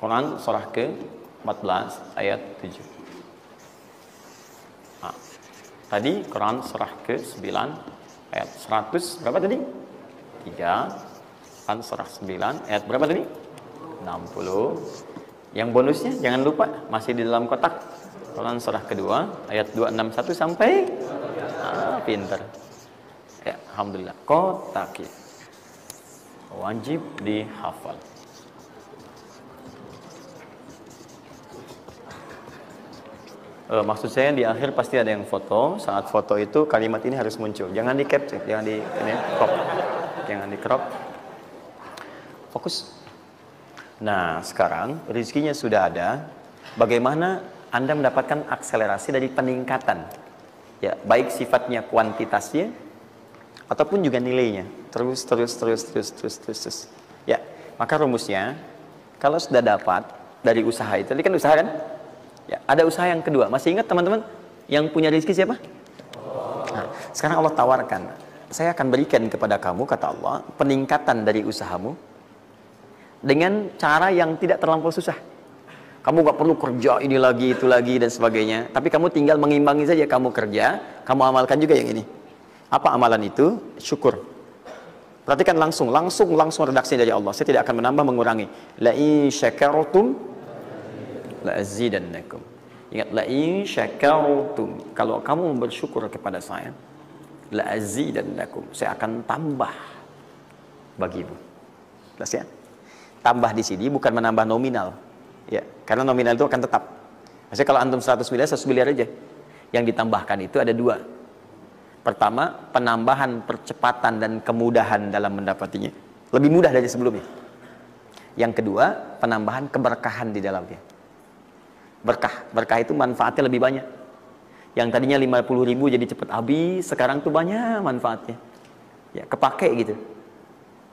Quran surah ke-14 ayat 7. Nah, tadi Quran surah ke-9 ayat 100 berapa tadi? 3. Quran surah 9 ayat berapa tadi? 60. Yang bonusnya jangan lupa masih di dalam kotak. Quran surah kedua ayat 261 sampai pinter. Ya, alhamdulillah. Kotak wajib dihafal. Maksud saya di akhir pasti ada yang foto. Saat foto itu kalimat ini harus muncul. Jangan di capture, jangan di crop. Jangan di crop. Fokus. Nah, sekarang rezekinya sudah ada. Bagaimana Anda mendapatkan akselerasi dari peningkatan? Ya, baik sifatnya kuantitasnya ataupun juga nilainya. Terus. Ya, maka rumusnya kalau sudah dapat dari usaha itu, tadi kan usaha kan? Ya, ada usaha yang kedua. Masih ingat teman-teman yang punya rezeki siapa? Nah, sekarang Allah tawarkan, saya akan berikan kepada kamu, kata Allah, peningkatan dari usahamu dengan cara yang tidak terlampau susah. Kamu gak perlu kerja ini lagi, itu lagi, dan sebagainya. Tapi kamu tinggal mengimbangi saja. Kamu kerja, kamu amalkan juga yang ini. Apa amalan itu? Syukur. Perhatikan langsung redaksi dari Allah. Saya tidak akan menambah, mengurangi. La in syakartum la azidannakum. Ingat, la in syakartum. Kalau kamu bersyukur kepada saya, la azidannakum. Saya akan tambah bagimu. Jelas ya? Tambah di sini bukan menambah nominal. Ya, karena nominal itu akan tetap. Maksudnya kalau antum 100 miliar, 100 miliar aja. Yang ditambahkan itu ada dua. Pertama, penambahan percepatan dan kemudahan dalam mendapatinya. Lebih mudah dari sebelumnya. Yang kedua, penambahan keberkahan di dalamnya. Berkah itu manfaatnya lebih banyak. Yang tadinya 50.000 jadi cepat habis, sekarang tuh banyak manfaatnya. Ya, kepake gitu.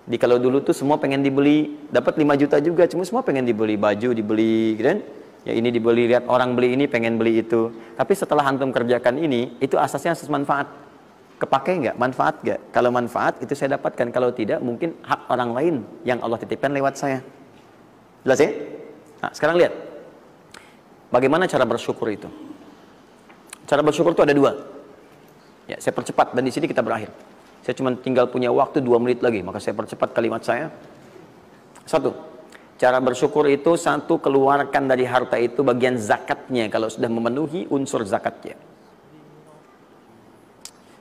Di kalau dulu tuh semua pengen dibeli, dapat 5 juta juga, cuma semua pengen dibeli baju, dibeli gitu kan? Ya ini dibeli, lihat orang beli ini, pengen beli itu. Tapi setelah antum kerjakan ini, itu asasnya asas manfaat. Kepake nggak? Manfaat nggak? Kalau manfaat itu saya dapatkan, kalau tidak mungkin hak orang lain yang Allah titipkan lewat saya. Jelas ya? Nah, sekarang lihat. Bagaimana cara bersyukur itu? Cara bersyukur itu ada dua. Ya, saya percepat dan di sini kita berakhir. Saya cuma tinggal punya waktu 2 menit lagi, maka saya percepat kalimat saya. 1. Cara bersyukur itu 1, keluarkan dari harta itu bagian zakatnya kalau sudah memenuhi unsur zakatnya.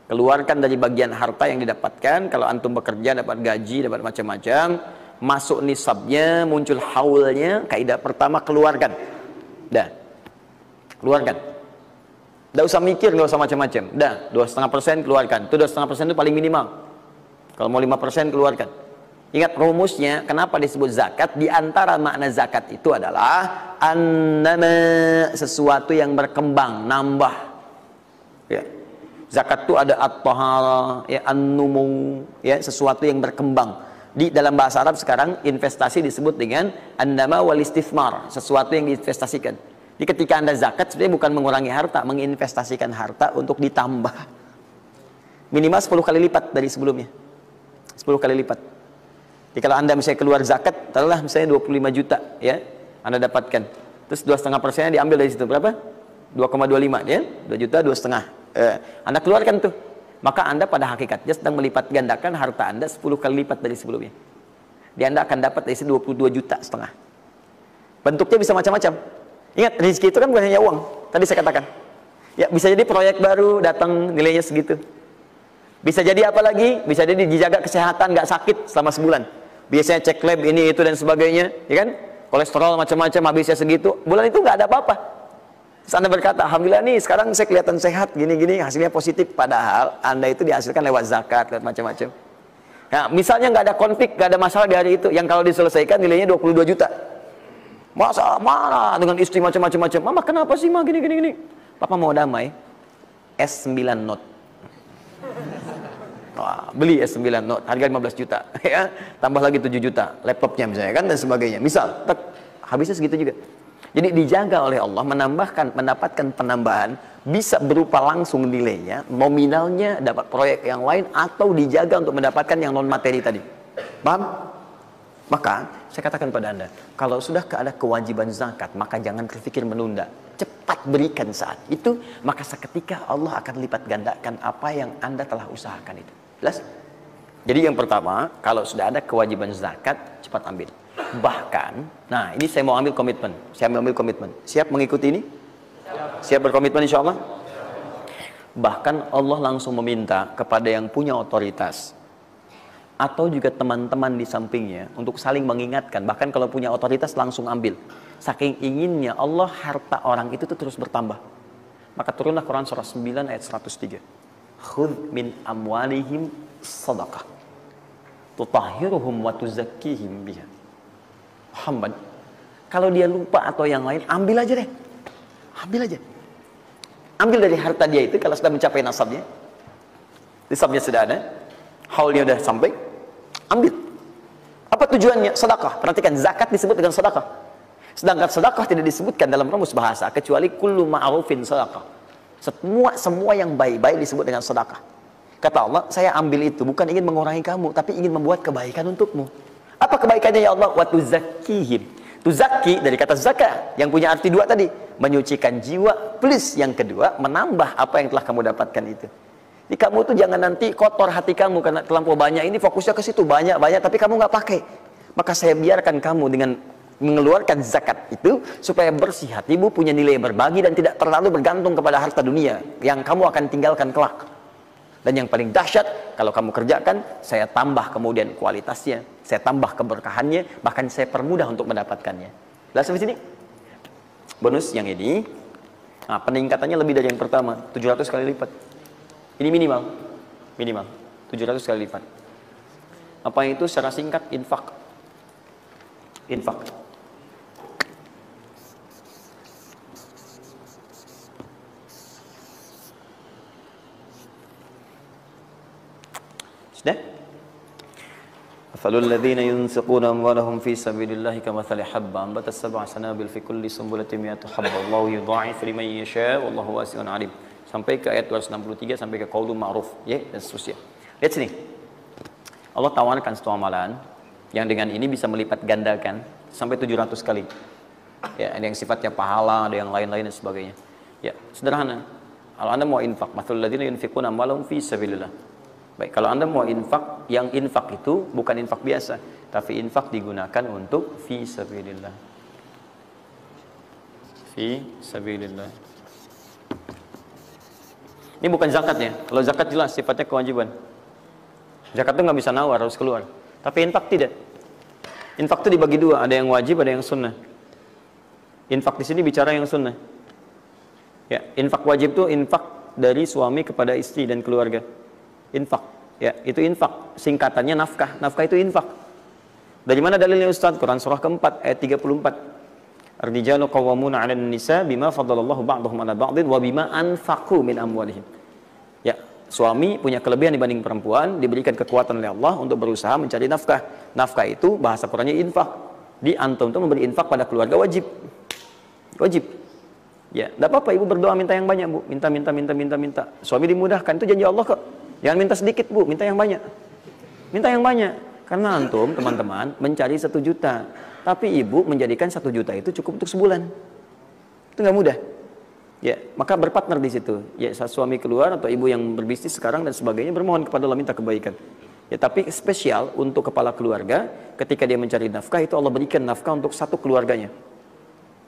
Keluarkan dari bagian harta yang didapatkan, kalau antum bekerja dapat gaji, dapat macam-macam, masuk nisabnya, muncul haulnya, kaidah pertama keluarkan. Dah. Keluarkan. Tidak usah mikir, nggak usah macam-macam. Dah, 2,5% keluarkan. Itu 2,5% itu paling minimal. Kalau mau 5% keluarkan. Ingat rumusnya, kenapa disebut zakat? Di antara makna zakat itu adalah annama, sesuatu yang berkembang, nambah. Ya. Zakat itu ada at-tahara, ya, an-numu, ya, sesuatu yang berkembang. Di dalam bahasa Arab sekarang investasi disebut dengan annama wal istifmar, sesuatu yang diinvestasikan. Jadi ketika Anda zakat sebenarnya bukan mengurangi harta, menginvestasikan harta untuk ditambah. Minimal 10 kali lipat dari sebelumnya. 10 kali lipat. Jadi kalau Anda misalnya keluar zakat, taruhlah misalnya 25 juta, ya, Anda dapatkan. Terus 2,5%-nya diambil dari situ, berapa? 2,25, ya, 2 juta, 2,5. Anda keluarkan tuh. Maka Anda pada hakikatnya sedang melipat gandakan harta Anda 10 kali lipat dari sebelumnya. Jadi Anda akan dapat dari situ 22,5 juta. Bentuknya bisa macam-macam. Ingat, rezeki itu kan bukan hanya uang. Tadi saya katakan. Ya, bisa jadi proyek baru datang nilainya segitu. Bisa jadi apa lagi? Bisa jadi dijaga kesehatan, nggak sakit selama sebulan. Biasanya cek lab ini itu dan sebagainya, ya kan? Kolesterol macam-macam habisnya segitu. Bulan itu nggak ada apa-apa. Terus Anda berkata, alhamdulillah nih sekarang saya kelihatan sehat, gini-gini, hasilnya positif. Padahal Anda itu dihasilkan lewat zakat, lewat macam-macam. Nah, misalnya nggak ada konflik, nggak ada masalah di hari itu, yang kalau diselesaikan nilainya 22 juta. Masa marah dengan istri macam-macam. Mama kenapa sih ma gini-gini? Papa mau damai. S9 Note. Wah, beli S9 Note, harga 15 juta. Ya, tambah lagi 7 juta. Laptopnya misalnya kan, dan sebagainya. Misal, habisnya segitu juga. Jadi dijaga oleh Allah, mendapatkan penambahan, bisa berupa langsung nilainya, nominalnya, dapat proyek yang lain, atau dijaga untuk mendapatkan yang non materi tadi. Paham? Maka saya katakan pada Anda, kalau sudah ada kewajiban zakat, maka jangan berpikir menunda. Cepat berikan saat itu, maka seketika Allah akan lipat gandakan apa yang Anda telah usahakan itu. Jelas? Jadi yang pertama, kalau sudah ada kewajiban zakat, cepat ambil. Bahkan, nah ini saya mau ambil komitmen. Saya mau ambil komitmen. Siap mengikuti ini? Siap berkomitmen insya Allah? Bahkan Allah langsung meminta kepada yang punya otoritas atau juga teman-teman di sampingnya untuk saling mengingatkan. Bahkan kalau punya otoritas langsung ambil. Saking inginnya Allah harta orang itu tuh terus bertambah. Maka turunlah Quran surah 9 ayat 103. Khudh min amwalihim sadaqah tutahhiruhum wa tuzakkihim biha. Muhammad, kalau dia lupa atau yang lain, ambil aja deh. Ambil aja. Ambil dari harta dia itu kalau sudah mencapai nasabnya. Nisabnya sudah ada, haulnya sudah sampai, ambil. Apa tujuannya? Sedekah. Perhatikan, zakat disebut dengan sedekah. Sedangkan sedekah tidak disebutkan dalam rumus bahasa kecuali kullu ma'rufin sedekah. Semua yang baik-baik disebut dengan sedekah. Kata Allah, saya ambil itu bukan ingin mengurangi kamu, tapi ingin membuat kebaikan untukmu. Apa kebaikannya ya Allah? Wa tuzakkihim. Tuzakki dari kata zakah yang punya arti dua tadi, menyucikan jiwa, plus yang kedua menambah apa yang telah kamu dapatkan itu. Jadi kamu tuh jangan nanti kotor hati kamu karena terlampau banyak ini, fokusnya ke situ banyak tapi kamu nggak pakai. Maka saya biarkan kamu dengan mengeluarkan zakat itu supaya bersih hatimu, punya nilai berbagi dan tidak terlalu bergantung kepada harta dunia yang kamu akan tinggalkan kelak. Dan yang paling dahsyat, kalau kamu kerjakan, saya tambah kemudian kualitasnya, saya tambah keberkahannya, bahkan saya permudah untuk mendapatkannya. Jelas sampai sini? Bonus yang ini, nah, peningkatannya lebih dari yang pertama, 700 kali lipat. Ini minimal 700 kali lipat. Apa itu secara singkat? Infak. Sudah? Mathalul ladzina yunfiquna amwalahum fi sabilillahi kamathali habba ambatat sab'a sanabil fi kulli sunbulatin mi'atu habba wallahu yudha'ifu liman yasha' wallahu wasi'un 'alim. Sampai ke ayat 263 sampai ke qaulun ma'ruf, ya, dan seterusnya. Lihat sini. Allah tawarkan satu amalan yang dengan ini bisa melipat gandakan sampai 700 kali. Ya, ada yang sifatnya pahala, ada yang lain-lain dan sebagainya. Ya, sederhana. Kalau Anda mau infak, mathalul ladzina yunfiquna amwalahum fi sabilillah. Baik, kalau Anda mau infak, yang infak itu bukan infak biasa, tapi infak digunakan untuk fi sabilillah. Fi sabilillah. Ini bukan zakatnya. Kalau zakat jelas sifatnya kewajiban. Zakat itu nggak bisa nawar, harus keluar. Tapi infak tidak. Infak itu dibagi dua, ada yang wajib, ada yang sunnah. Infak di sini bicara yang sunnah. Ya, infak wajib itu infak dari suami kepada istri dan keluarga. Infak, ya, itu infak. Singkatannya nafkah. Nafkah itu infak. Dari mana dalilnya Ustaz? Quran surah keempat ayat 34. Ar-rijalu qawwamuna 'alan nisa bima faddalallahu ba'dahum 'ala ba'din wa bima anfaqu min amwalihim. Ya, suami punya kelebihan dibanding perempuan, diberikan kekuatan oleh Allah untuk berusaha mencari nafkah. Nafkah itu bahasa Qur'annya infak. Di antum itu memberi infak pada keluarga wajib. Wajib. Ya, enggak apa-apa ibu berdoa minta yang banyak, Bu. Minta. Suami dimudahkan, itu janji Allah kok. Jangan minta sedikit, Bu, minta yang banyak. Minta yang banyak. Karena antum, teman-teman, mencari 1 juta. Tapi ibu menjadikan 1 juta itu cukup untuk sebulan. Itu nggak mudah. Ya, maka berpartner di situ. Ya, saat suami keluar atau ibu yang berbisnis sekarang dan sebagainya, bermohon kepada Allah minta kebaikan. Ya, tapi spesial untuk kepala keluarga, ketika dia mencari nafkah, itu Allah berikan nafkah untuk satu keluarganya.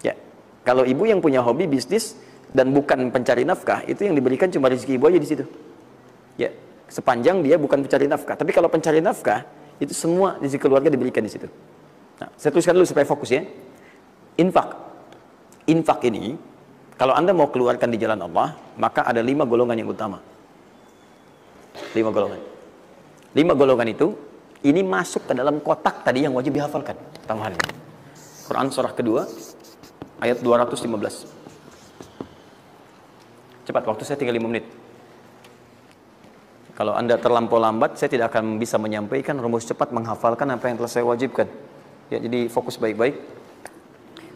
Ya, kalau ibu yang punya hobi bisnis dan bukan pencari nafkah, itu yang diberikan cuma rezeki ibu aja di situ. Ya, sepanjang dia bukan pencari nafkah. Tapi kalau pencari nafkah, itu semua rezeki keluarga diberikan di situ. Nah, saya tuliskan dulu supaya fokus ya. Infak. Infak ini, kalau Anda mau keluarkan di jalan Allah, maka ada 5 golongan yang utama. 5 golongan. 5 golongan itu, ini masuk ke dalam kotak tadi yang wajib dihafalkan. Tambahan. Quran surah kedua, ayat 215. Cepat, waktu saya tinggal 5 menit. Kalau Anda terlampau lambat, saya tidak akan bisa menyampaikan rumus cepat menghafalkan apa yang telah saya wajibkan. Ya, jadi fokus baik-baik.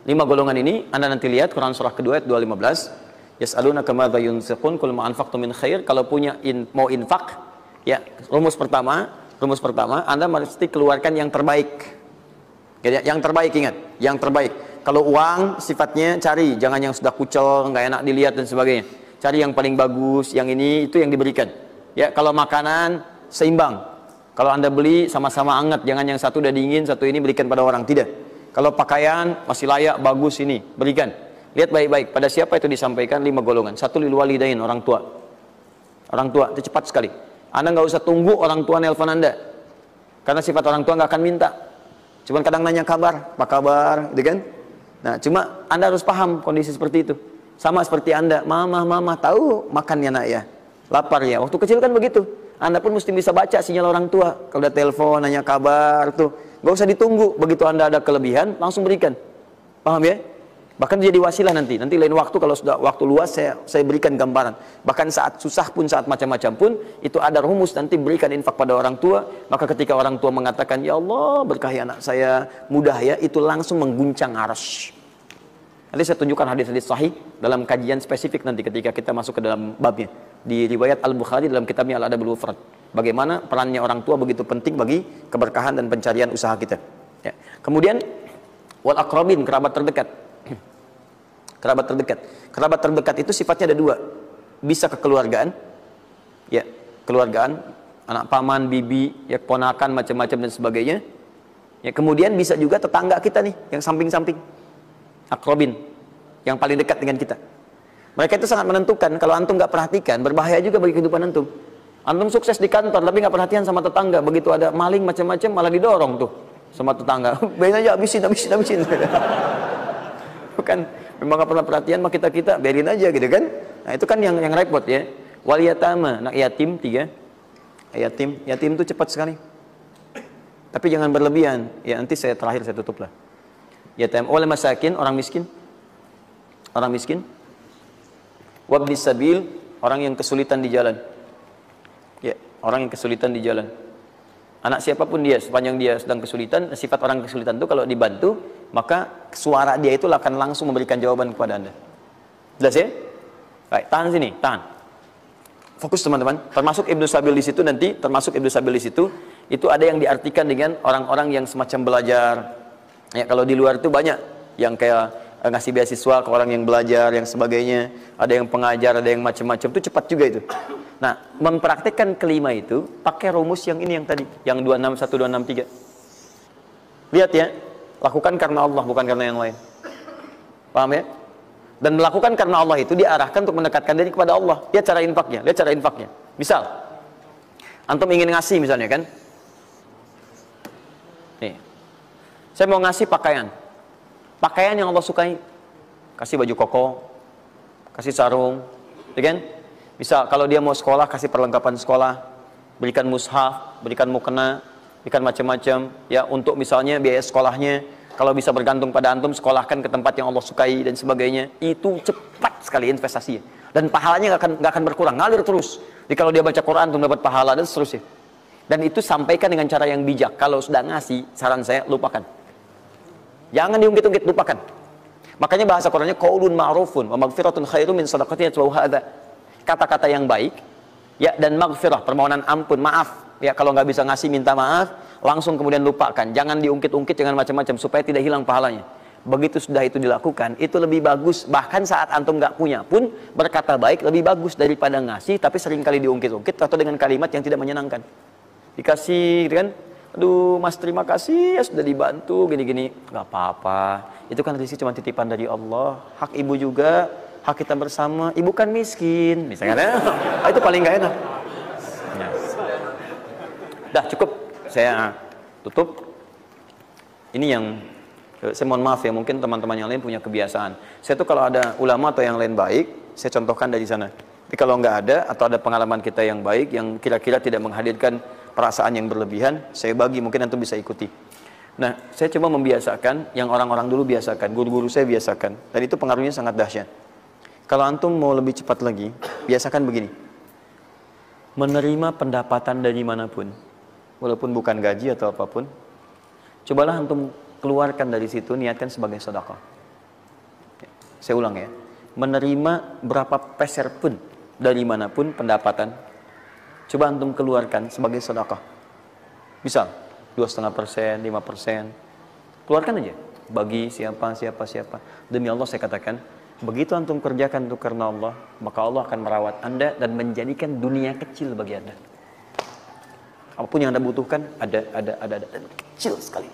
5 golongan ini Anda nanti lihat Quran surah kedua ayat 215. Yas'alunaka madza yunfiqun qul ma anfaqtum min khair. Kalau punya mau infak, ya, rumus pertama Anda mesti keluarkan yang terbaik. Yang terbaik, ingat, yang terbaik. Kalau uang sifatnya cari, jangan yang sudah kucel, nggak enak dilihat dan sebagainya. Cari yang paling bagus, yang ini itu yang diberikan. Ya, kalau makanan seimbang. Kalau Anda beli sama-sama hangat, jangan yang satu udah dingin, satu ini berikan pada orang, tidak. Kalau pakaian masih layak, bagus ini, berikan. Lihat baik-baik, pada siapa itu disampaikan 5 golongan. 1 lil walidain, orang tua. Orang tua itu cepat sekali. Anda nggak usah tunggu orang tua nelpon Anda. Karena sifat orang tua nggak akan minta. Cuman kadang nanya kabar, apa kabar, gitu kan? Nah, cuma Anda harus paham kondisi seperti itu. Sama seperti Anda, mama, tahu makannya nak ya, lapar ya. Waktu kecil kan begitu. Anda pun mesti bisa baca sinyal orang tua. Kalau udah telepon, nanya kabar tuh, nggak usah ditunggu. Begitu Anda ada kelebihan, langsung berikan. Paham ya? Bahkan jadi wasilah nanti lain waktu kalau sudah waktu luas saya berikan gambaran. Bahkan saat susah pun, saat macam-macam pun, itu ada rumus nanti berikan infak pada orang tua. Maka ketika orang tua mengatakan, ya Allah berkahi anak saya, mudah ya, itu langsung mengguncang arsy. Nanti saya tunjukkan hadis-hadis sahih dalam kajian spesifik nanti ketika kita masuk ke dalam babnya. Di riwayat Al-Bukhari dalam kitabnya Al-Adabul Mufrad. Bagaimana perannya orang tua begitu penting bagi keberkahan dan pencarian usaha kita. Ya. Kemudian wal aqrabin, kerabat terdekat. Kerabat terdekat. Kerabat terdekat itu sifatnya ada 2. Bisa kekeluargaan. Ya, keluargaan, anak paman, bibi, ya ponakan macam-macam dan sebagainya. Ya, kemudian bisa juga tetangga kita nih yang samping-samping. Akrobin, yang paling dekat dengan kita. Mereka itu sangat menentukan. Kalau antum nggak perhatikan, berbahaya juga bagi kehidupan antum. Antum sukses di kantor, tapi nggak perhatian sama tetangga. Begitu ada maling macam-macam, malah didorong tuh sama tetangga. Biarin aja, habisin. Bukan, memang nggak pernah perhatian sama kita, biarin aja gitu kan. Nah itu kan yang repot ya. Wal yatama, anak yatim 3. Yatim itu cepat sekali. Tapi jangan berlebihan. Ya nanti terakhir saya tutup lah. Yatim wal masakin, orang miskin. Wabnis sabil, orang yang kesulitan di jalan. Ya, orang yang kesulitan di jalan. Anak siapapun dia, sepanjang dia sedang kesulitan, sifat orang kesulitan itu kalau dibantu, maka suara dia itu akan langsung memberikan jawaban kepada Anda. Jelas ya? Baik, tahan sini, tahan. Fokus teman-teman. Termasuk Ibnu Sabil di situ nanti, itu ada yang diartikan dengan orang-orang yang semacam belajar. Ya, kalau di luar itu banyak yang kayak ngasih beasiswa ke orang yang belajar, yang sebagainya. Ada yang pengajar, ada yang macam-macam. Itu cepat juga itu. Nah, mempraktikkan kelima itu pakai rumus yang ini yang tadi, yang 261, 263. Lihat ya, lakukan karena Allah, bukan karena yang lain. Paham ya? Dan melakukan karena Allah itu diarahkan untuk mendekatkan diri kepada Allah. Lihat cara infaknya. Misal, antum ingin ngasih misalnya kan? Nih. Saya mau ngasih pakaian yang Allah sukai. Kasih baju koko, kasih sarung, ya kan? Bisa kalau dia mau sekolah, kasih perlengkapan sekolah, berikan mushaf, berikan mukena, berikan macam-macam, ya untuk misalnya biaya sekolahnya. Kalau bisa bergantung pada antum, sekolahkan ke tempat yang Allah sukai dan sebagainya. Itu cepat sekali investasinya. Dan pahalanya nggak akan berkurang, ngalir terus. Jadi kalau dia baca Quran, antum dapat pahala dan seterusnya. Dan itu sampaikan dengan cara yang bijak. Kalau sudah ngasih, saran saya lupakan. Jangan diungkit-ungkit, lupakan. Makanya bahasa Qur'annya qaulun ma'rufun wa maghfiratun khairum min shadaqatin yatba'uha adza. Kata-kata yang baik ya dan maghfirah, permohonan ampun, maaf. Ya kalau nggak bisa ngasih minta maaf, langsung kemudian lupakan. Jangan diungkit-ungkit, jangan macam-macam supaya tidak hilang pahalanya. Begitu sudah itu dilakukan, itu lebih bagus. Bahkan saat antum nggak punya pun berkata baik lebih bagus daripada ngasih tapi seringkali diungkit-ungkit atau dengan kalimat yang tidak menyenangkan. Dikasih gitu kan? Aduh mas terima kasih ya sudah dibantu gini-gini. Gak apa-apa, itu kan rezeki cuma titipan dari Allah. Hak ibu juga, hak kita bersama. Ibu kan miskin misalnya. Itu paling gak enak ya. Dah cukup, saya tutup. Ini yang saya mohon maaf ya, mungkin teman-teman yang lain punya kebiasaan. Saya tuh kalau ada ulama atau yang lain baik, saya contohkan dari sana. Tapi kalau nggak ada atau ada pengalaman kita yang baik yang kira-kira tidak menghadirkan perasaan yang berlebihan, saya bagi, mungkin antum bisa ikuti. Nah, saya coba membiasakan yang orang-orang dulu biasakan, guru-guru saya biasakan, dan itu pengaruhnya sangat dahsyat. Kalau antum mau lebih cepat lagi, biasakan begini. Menerima pendapatan dari manapun, walaupun bukan gaji atau apapun, cobalah antum keluarkan dari situ, niatkan sebagai sedekah. Saya ulang ya, menerima berapa peser pun dari manapun pendapatan, coba antum keluarkan sebagai sedekah. Misal 2,5%, 5%, Keluarkan aja. Bagi siapa. Demi Allah saya katakan, begitu antum kerjakan itu karena Allah, maka Allah akan merawat Anda dan menjadikan dunia kecil bagi Anda. Apapun yang Anda butuhkan, ada kecil sekali.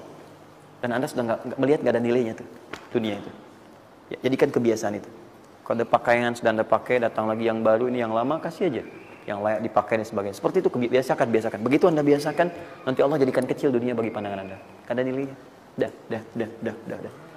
Dan Anda sudah nggak melihat, nggak ada nilainya tuh, dunia itu. Ya, jadikan kebiasaan itu. Kalau ada pakaian sudah Anda pakai, datang lagi yang baru, ini yang lama, kasih aja. Yang layak dipakai dan sebagainya. Seperti itu, biasakan. Begitu Anda biasakan, nanti Allah jadikan kecil dunia bagi pandangan Anda. Ada nilainya. Dah.